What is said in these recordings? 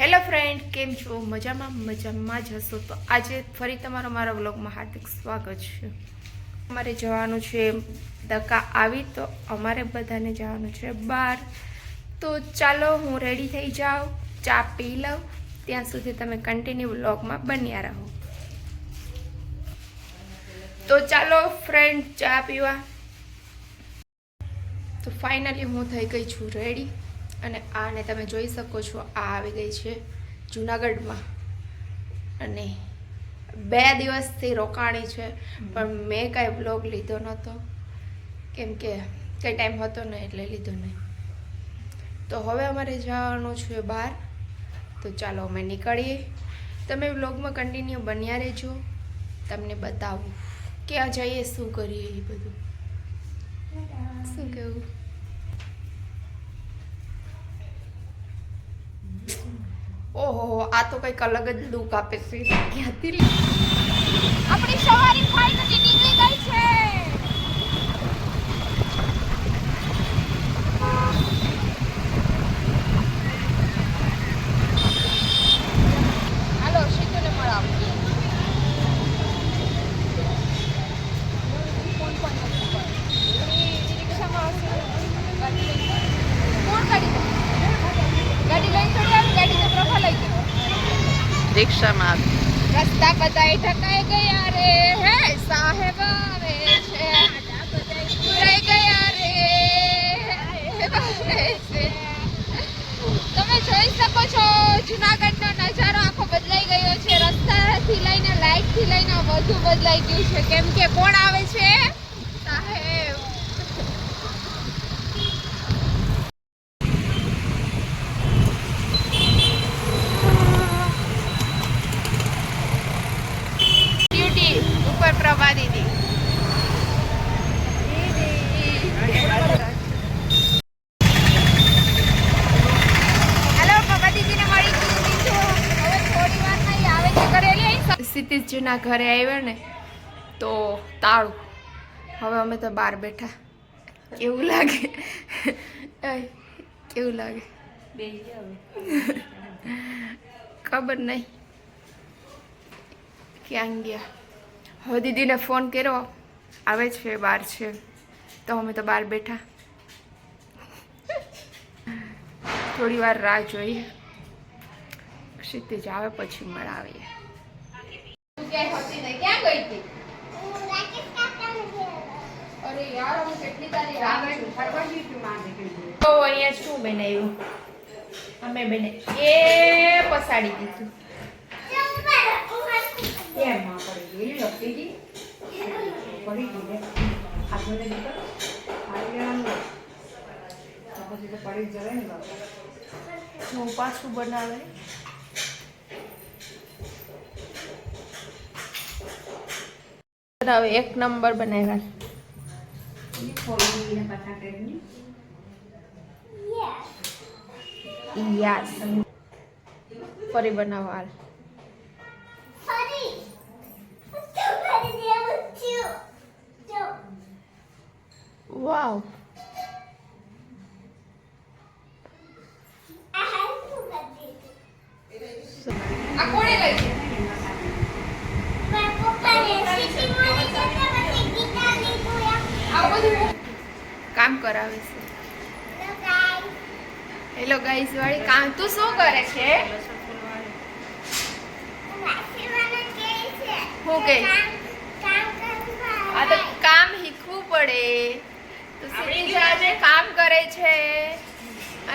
Hello friend, કેમ છો? મજામાં જ હશો તો આજે ફરી તમારો મારા વ્લોગમાં હાર્દિક સ્વાગત છે. અમારે જવાનું છે દકા આવી તો અમારે બધાને જવાનું છે બહાર. તો ચાલો હું રેડી થઈ જાઉં, ચા પી લઉં, ત્યાં સુધી તમે કન્ટિન્યુ વ્લોગમાં બન્યા રહો. તો ચાલો ફ્રેન્ડ ચા પીવા. તો ફાઇનલી હું થઈ ગઈ છું રેડી અને આને તમે જોઈ શકો છો, આ આવી ગઈ છે જુનાગઢમાં અને 2 દિવસથી રોકાણી છે, પણ મેં કાંઈ બ્લોગ લીધો નહોતો કેમ કે કંઈ ટાઈમ હતો ને એટલે લીધો નહીં. તો હવે અમારે જવાનું છે બહાર. તો ચાલો અમે નીકળીએ. તમે બ્લોગમાં કન્ટિન્યુ બન્યા રહેજો, તમને બતાવું ક્યાં જઈએ, શું કરીએ, એ બધું. શું કહેવું? ઓહો, આ તો કંઈક અલગ જ લુક આપે છે. ક્યાંથી આપણી સવારી ફાઇનલી નીકળી ગઈ છે. હાલો શીતુને મળાવ. રિક્ષામાં કોણ ગાડી લઈને થોડી ગાડી તો પ્રભા લઈ ગયો રિક્ષામાં. રસ્તા બધાય ઠકાઈ ગયા રે, હે સાહેબ આવે છે, રહી ગયા રે, તમે જોઈ શકો છો જુનાગઢનો નજારો આખો બદલાઈ ગયો છે. રસ્તાથી લઈને લાઈટથી લઈને બધું બદલાઈ ગયું છે. કેમ કે કોણ આવે છે? સાહેબ. ઉપર પ્રભા દીદી. હેલો પ્રભા દીદીને મળી દીધું. હવે થોડી વાર નહીં આવે છે કરેલી. ક્ષિતિજના ઘરે આવ્યા ને તો તાળું. હવે અમે તો બહાર બેઠા. કેવું લાગે? કેવું લાગે ખબર નહીં ક્યાં ગયા. હવે દીદીને ફોન કર્યો, આવે છે, બહાર છે, તો અમે તો બહાર બેઠા. થોડી વાર રાહ જોઈએ, ક્ષિતિજ આવે પછી મળાવીએ. ક્યાં ગઈ હતી? અરે યાર, હું કેટલી તારી રાહ જોઉં. તો અહીંયા શું બનાવ્યું? અમે બને એ પસાડી દીધું. હું પાછું બનાવે. એક નંબર બનાવ્યા. યસ, ફરી બનાવવા. વાવ, આ કોણે લઈ છે? કામ કરાવે છે. હેલો ગાઈસ વાળી કામ. તું શું કરે છે? હું કે આ તો કામ શીખવું પડે. તો ક્ષિતિજ આજે કામ કરે છે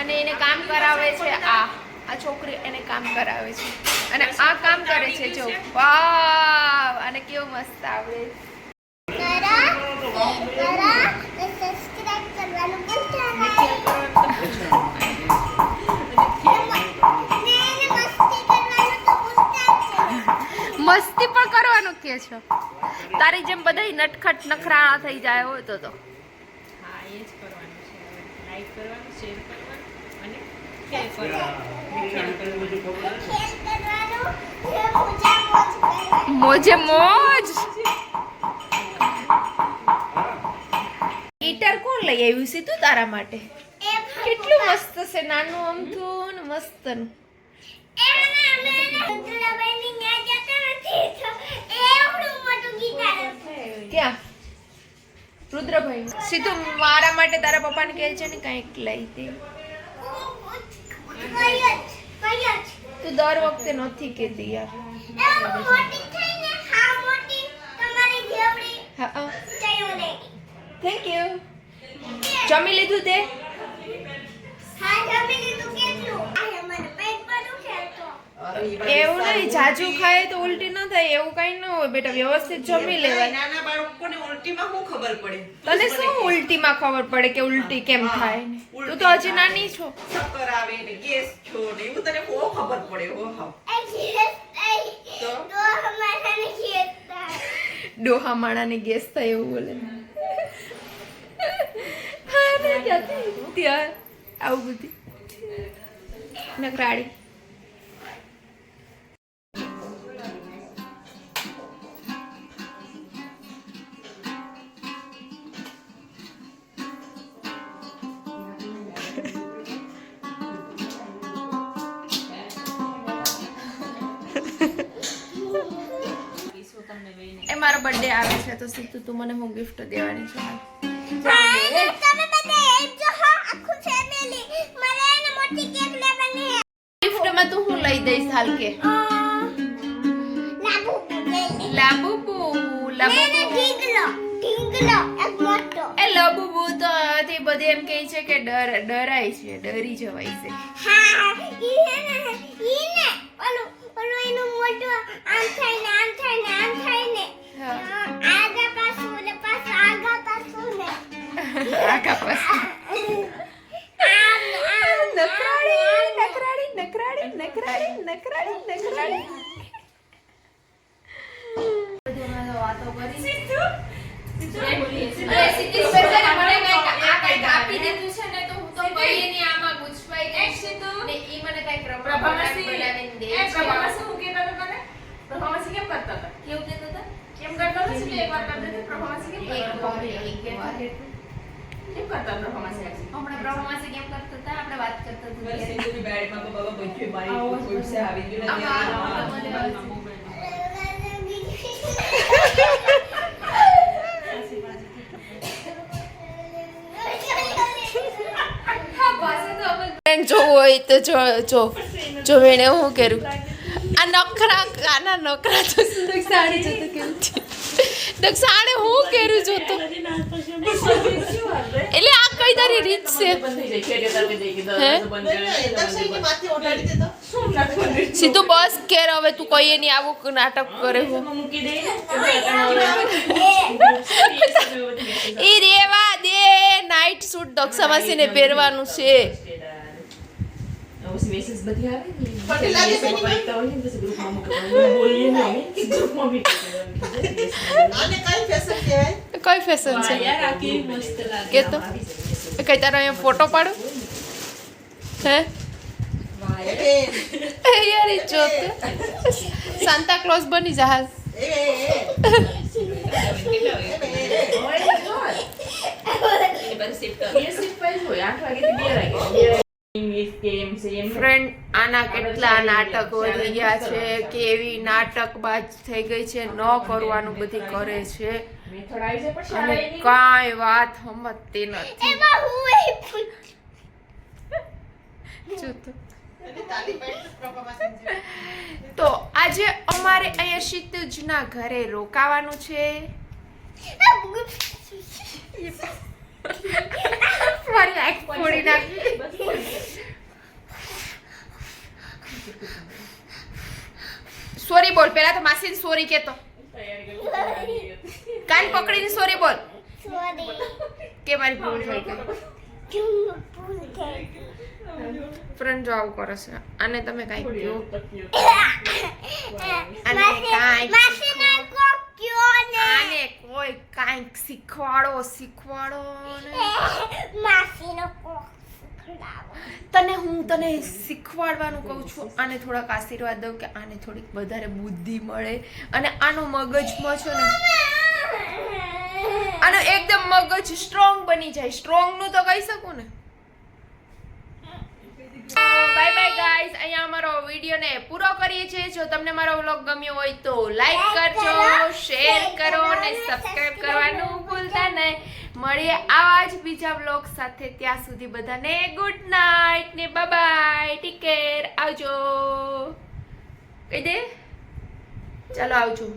અને એને કામ કરાવે છે. આ છોકરી એને કામ કરાવે છે અને આ કામ કરે છે. જો વાવ, અને કેવું મસ્ત આવડે. મસ્તી પણ કરવાનું કે છો? તારી જેમ બધા નટખટ નખરાળા થઈ જાય હોય તો હા, એ જ કરવાનું છે. લાઈક કરવાનું, શેર કરવાનું અને ખેલ કરવાનું. મોજે મોજ. ગિટાર કોણ લઈ આવ્યું છે તું તારા માટે? કેટલું મસ્ત છે, નાનું અમથું ને મસ્ત. ક્યાં રુદ્રભાઈ સીધું મારા માટે તારા પપ્પાને કહે છે ને કંઈક લઈ દે. તું દર વખતે નથી કહેતી યાર. હા થેન્ક યુ. જમી લીધું તે? એવું નહીં, જાજુ ખાય તો ઉલટી ન થાય એવું કઈ ન હોય બેટા, વ્યવસ્થિત જમી લેવાય. નાના બાળકોને ઉલટીમાં શું ખબર પડે? તને શું ઉલટીમાં ખબર પડે કે ઉલટી કેમ થાય ને? તું તો હજી નાની છો. ચક્કર આવે ને ગેસ છો ને એવું તને બહુ ખબર પડે હો. હા ડોહા માણાને ગેસ થાય એવું બોલે. હા ને ત્યાં આવું બધી નકરાડી. એ મારો બર્થડે આવે છે તો સીધું તું મને હું ગિફ્ટ દેવાની છે. ગિફ્ટમાં તું હું લઈ દઈશ હાલ કે? લાબુબુ એ લબુબુ તો તે બધે એમ કહે છે કે ડરાય છે, ડરી જવાય છે. આગા પાછું નકરાડી. બધામાં તો વાતો કરી. આપી દીધું છે ને તો હું તો કઈ ની આમાં ગુજવાઈ ગઈ ને ઈ મને કઈક બોલાવીને દે છે. પ્રભામાસી હું કહેતા હતા તને? પ્રભામાસી કેમ કરતા હતા? કેવું કહેતા હતા? કેમ કરતા હતા? એટલે એકવાર કરતા હતા. પ્રભામાસી કેમ કરતા હતા? કેમ કરતા પ્રભામાસી? હમણાં પ્રભામાસી કેમ કરતા હતા? આપણે વાત કરતા હતા ત્યારે. સિંધુની બેડમાં તો બાબા બધું મારી કોઈસે આવી ગયું ને જોવું હોય તો જો એને હું કર્યું આ નખરા કાના નખરા તો સાડી જોતો કેમ છે સાડી હું કર્યું જોતો એટલે આ કઈ તારી રીત છે સીધું બસ કેર હવે તું કહીએ નહીં આવું નાટક કરે હું એ રેવા દે નાઈટ સૂટ દક્ષાવાસીને પહેરવાનું છે કઈ ફેશન છે કે તો કઈ તારો અહીંયા ફોટો પાડો હે યાર ઈ જોત સાન્તા ક્લોઝ બની જા ફ્રેન્ડ આના કેટલા નાટક વધી ગયા છે, કેવી નાટકબાજ થઈ ગઈ છે, ન કરવાનું બધી કરે છે અને કાંઈ વાત સમજતી નથી. તો આજે અમારે અહીંયા ક્ષિતિજના ઘરે રોકાવાનું છે. મારી આંખ ફોડી નાખી. સોરી બોલ પેલા તો માસીને સોરી કેતો. કાન પકડીને સોરી બોલ કે મારી ભૂલ થઈ ગઈ. ફ્રેન્ડ જો આવું કરે છે આને તમે કાંઈક કહો, આને કોઈ કાંઈક શીખવાડો તને હું તને શીખવાડવાનું કહું છું. આને થોડાક આશીર્વાદ દઉં કે આને થોડીક વધારે બુદ્ધિ મળે અને આનો મગજમાં છે ને આનો એકદમ મગજ સ્ટ્રોંગ બની જાય. સ્ટ્રોંગ નું તો કહી શકું ને. બાય બાય ગાઈઝ, અહીંયા અમારો વ્લોગને પૂરો કરીએ છીએ. જો તમને મારો વ્લોગ ગમ્યો હોય તો લાઈક કરજો, શેર કરો અને સબસ્ક્રાઇબ કરવાનું ભૂલતા નહીં. મળીએ આવા જ બીજા વ્લોગ સાથે. ત્યાં સુધી બધાને ગુડ નાઇટ ને બાય બાય, ટેક કેર, આવજો. કહી દે, ચાલો આવજો.